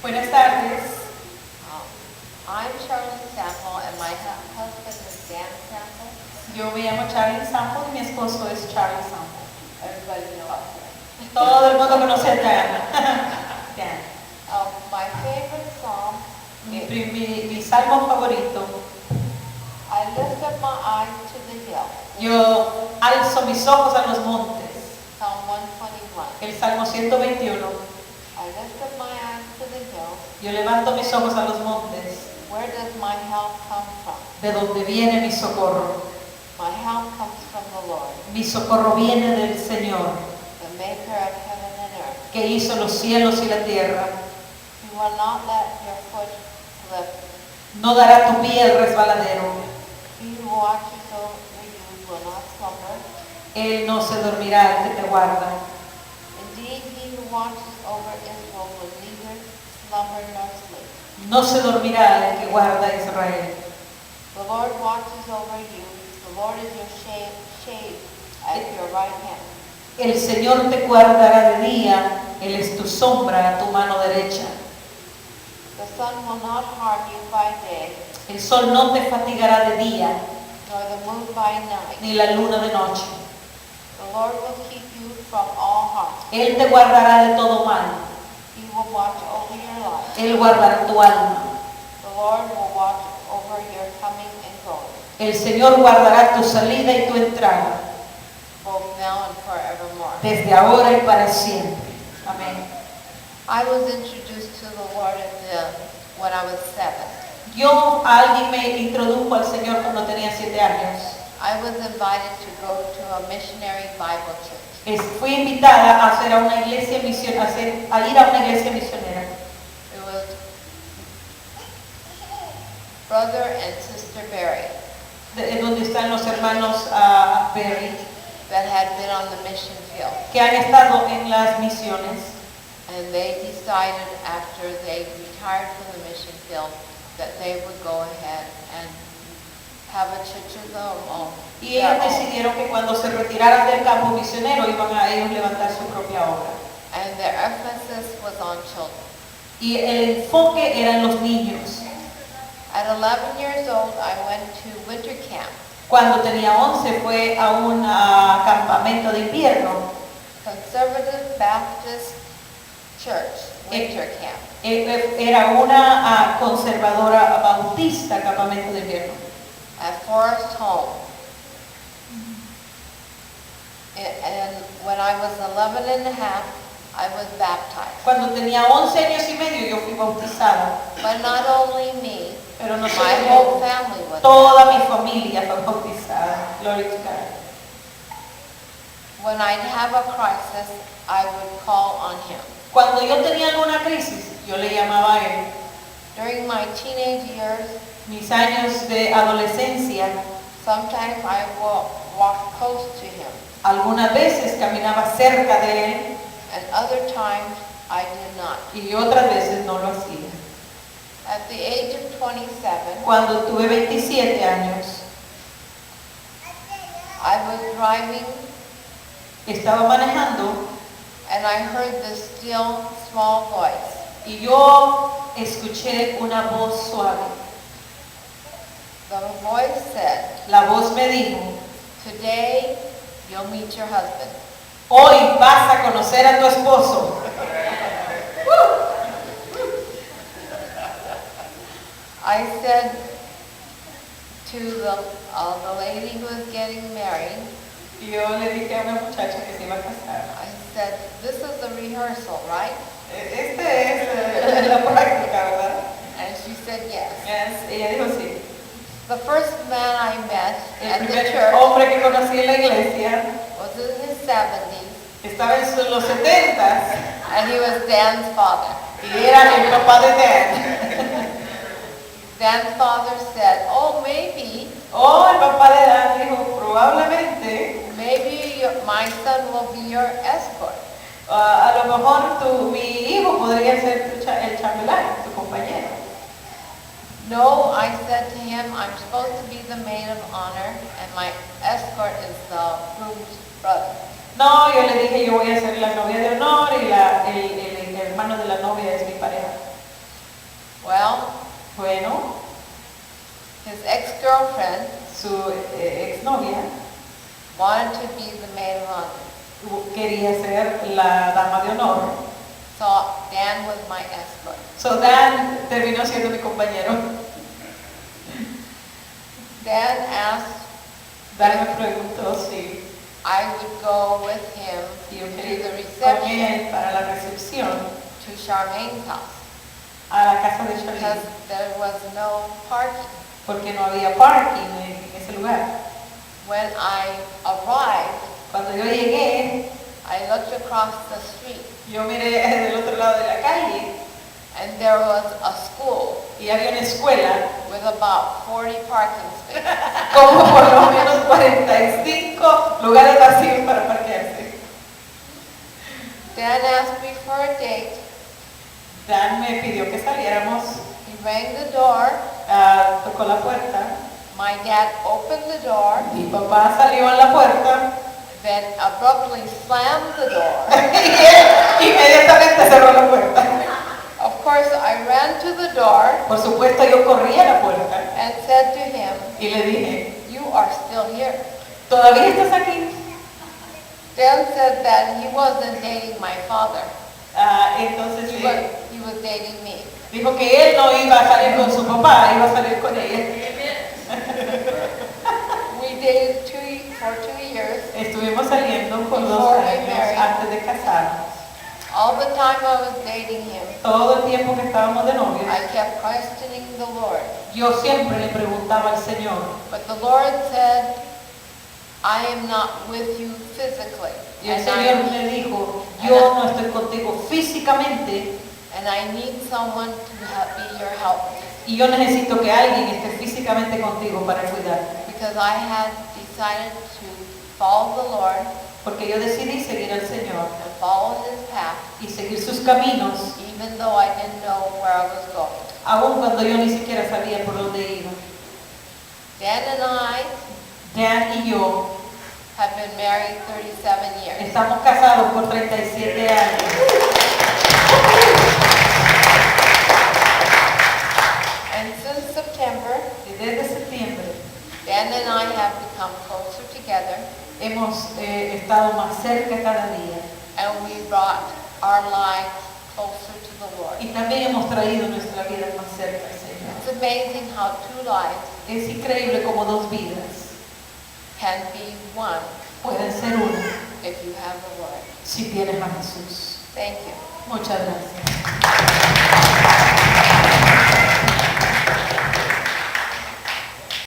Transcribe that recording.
Buenas tardes. I'm Charlie Sample and my husband is Dan Sample. Yo me llamo Charlie Sample y mi esposo es Charlie Sample. Everybody knows that. Todo el mundo conoce a Dan. Dan. My favorite psalm, Mi salmo favorito. I lift up my eyes to the hill. Yo alzo mis ojos a los montes. Psalm 121. El Salmo 121. I lift up my eyes to the hill. Yo levanto mis ojos a los montes. Where does my help come from? ¿De dónde viene mi socorro? My help comes from the Lord, Mi socorro viene del Señor, the maker of heaven and earth. que hizo los cielos y la tierra. He will not let your foot slip. No dará tu pie al resbaladero. He who watches over you will not slumber. Él no se dormirá el que te guarda. Indeed, he who watches over Israel will neither slumber nor sleep. No se dormirá el que guarda a Israel. The Lord watches over you. The Lord is your shade at your right hand. El Señor te guardará de día, Él es tu sombra a tu mano derecha. The sun will not harm you by day, El sol no te fatigará de día, nor the moon by night. ni la luna de noche. The Lord will keep you from all harm. Él te guardará de todo mal. He will watch over your life. Él guardará tu alma. The Lord will watch over your coming and going, El Señor guardará tu salida y tu entrada, both now and forevermore. desde ahora y para siempre. Amén. I was introduced to the Lord when I was 7. Alguien me introdujo al Señor cuando tenía 7 años. I was invited to go to a missionary Bible church. Fui invitada a ir a una iglesia misionera. It was Brother and Sister Barry Donde están los hermanos Berry, that had been on the mission field. que han estado en las misiones. And they decided after they retired from the mission field that they would go ahead and have a church of their own. Y ellos decidieron que cuando se retiraran del campo misionero iban a ellos levantar su propia obra. And their emphasis was on children. Y el enfoque eran los niños. At 11 years old, I went to winter camp. Cuando tenía 11 fue a un campamento de invierno. Conservative Baptist Church, winter camp. Era una conservadora bautista, campamento de invierno. At Forest Home. And when I was 11 and a half, I was baptized. Cuando tenía 11 años y medio yo fui bautizada. But not only me, Pero no my whole family was. Toda mi familia fue bautizada. Glory to God. When I'd have a crisis, I would call on him. Cuando yo tenía alguna crisis, yo le llamaba a él. During my teenage years, Mis años de adolescencia, sometimes I walked close to him, algunas veces caminaba cerca de él and other times I did not. y otras veces no lo hacía. At the age of 27, Cuando tuve 27 años, I was driving estaba manejando and I heard this still small voice. y yo escuché una voz suave. The voice said, La voz me dijo, "Today you'll meet your husband." hoy vas a conocer a tu esposo. I said to the lady who was getting married, Y yo le dije a una muchacha que se iba a casar, I said, "This is the rehearsal, right?" es la práctica, ¿verdad? And she said yes. Yes, ella dijo sí. The first man I met El at the primer church hombre que conocí en la iglesia was in his 70s, estaba en los 70s and he was Dan's father. y era el papá de Dan. Dan's father said, "Oh, maybe El papá de Dan dijo, probablemente, my son will be your escort." a lo mejor mi hijo podría ser el chambelán, tu compañero. No, I said to him, I'm supposed to be the maid of honor, and my escort is the groom's brother. No, yo le dije, yo voy a ser la novia de honor y el hermano de la novia es mi pareja. Well, Bueno, his ex-girlfriend su exnovia wanted to be the maid of honor. quería ser la dama de honor. So Dan was my escort. So Dan terminó siendo mi compañero. Dan asked Dan me preguntó si I would go with him yo to quería the ir con reception él para la recepción to Charmaine's house a la casa de because Charlie, there was no parking. porque no había parking en ese lugar. When I arrived, Cuando yo llegué, I looked across the street yo miré del otro lado de la calle and there was a school y había una escuela with about 40 parking spaces. como por lo menos 45 lugares vacíos para parquearse. Dan asked me for a date. Dan me pidió que saliéramos, He rang the door. tocó la puerta, My dad opened the door, mi papá salió a la puerta then abruptly slammed the door. y él inmediatamente cerró la puerta. Of course, I ran to the door Por supuesto yo corrí a la puerta and said to him, y le dije, "You are still here." ¿todavía estás aquí? Dan said that he wasn't dating my father. Entonces He was dating me. dijo que él no iba a salir con su papá, iba a salir con ella. We dated for 2 years. Estuvimos saliendo por 2 Before we años married. antes de casarnos. All the time I was dating him, Todo el tiempo que estábamos de novios, I kept questioning the Lord. yo siempre le preguntaba al Señor, But the Lord said, "I am not with you physically, y el and I Señor me dijo, yo no estoy contigo físicamente need someone to be your help, y yo necesito que alguien esté físicamente contigo para cuidarte. because I had decided to follow the Lord Porque yo decidí seguir al Señor and follow His path, y seguir sus caminos, even though I didn't know where I was going." aun cuando yo ni siquiera sabía por dónde iba. Dan and I Dan y yo have been married 37 years. estamos casados por 37 años. And since September, Y desde septiembre Dan and I have become closer together, hemos estado más cerca cada día. and we brought our lives closer to the Lord. Y también hemos traído nuestra vida más cerca al Señor. It's amazing how 2 lives Es increíble como 2 vidas can be one pueden ser una if you have the Lord. si tienes a Jesús. Thank you. Muchas gracias.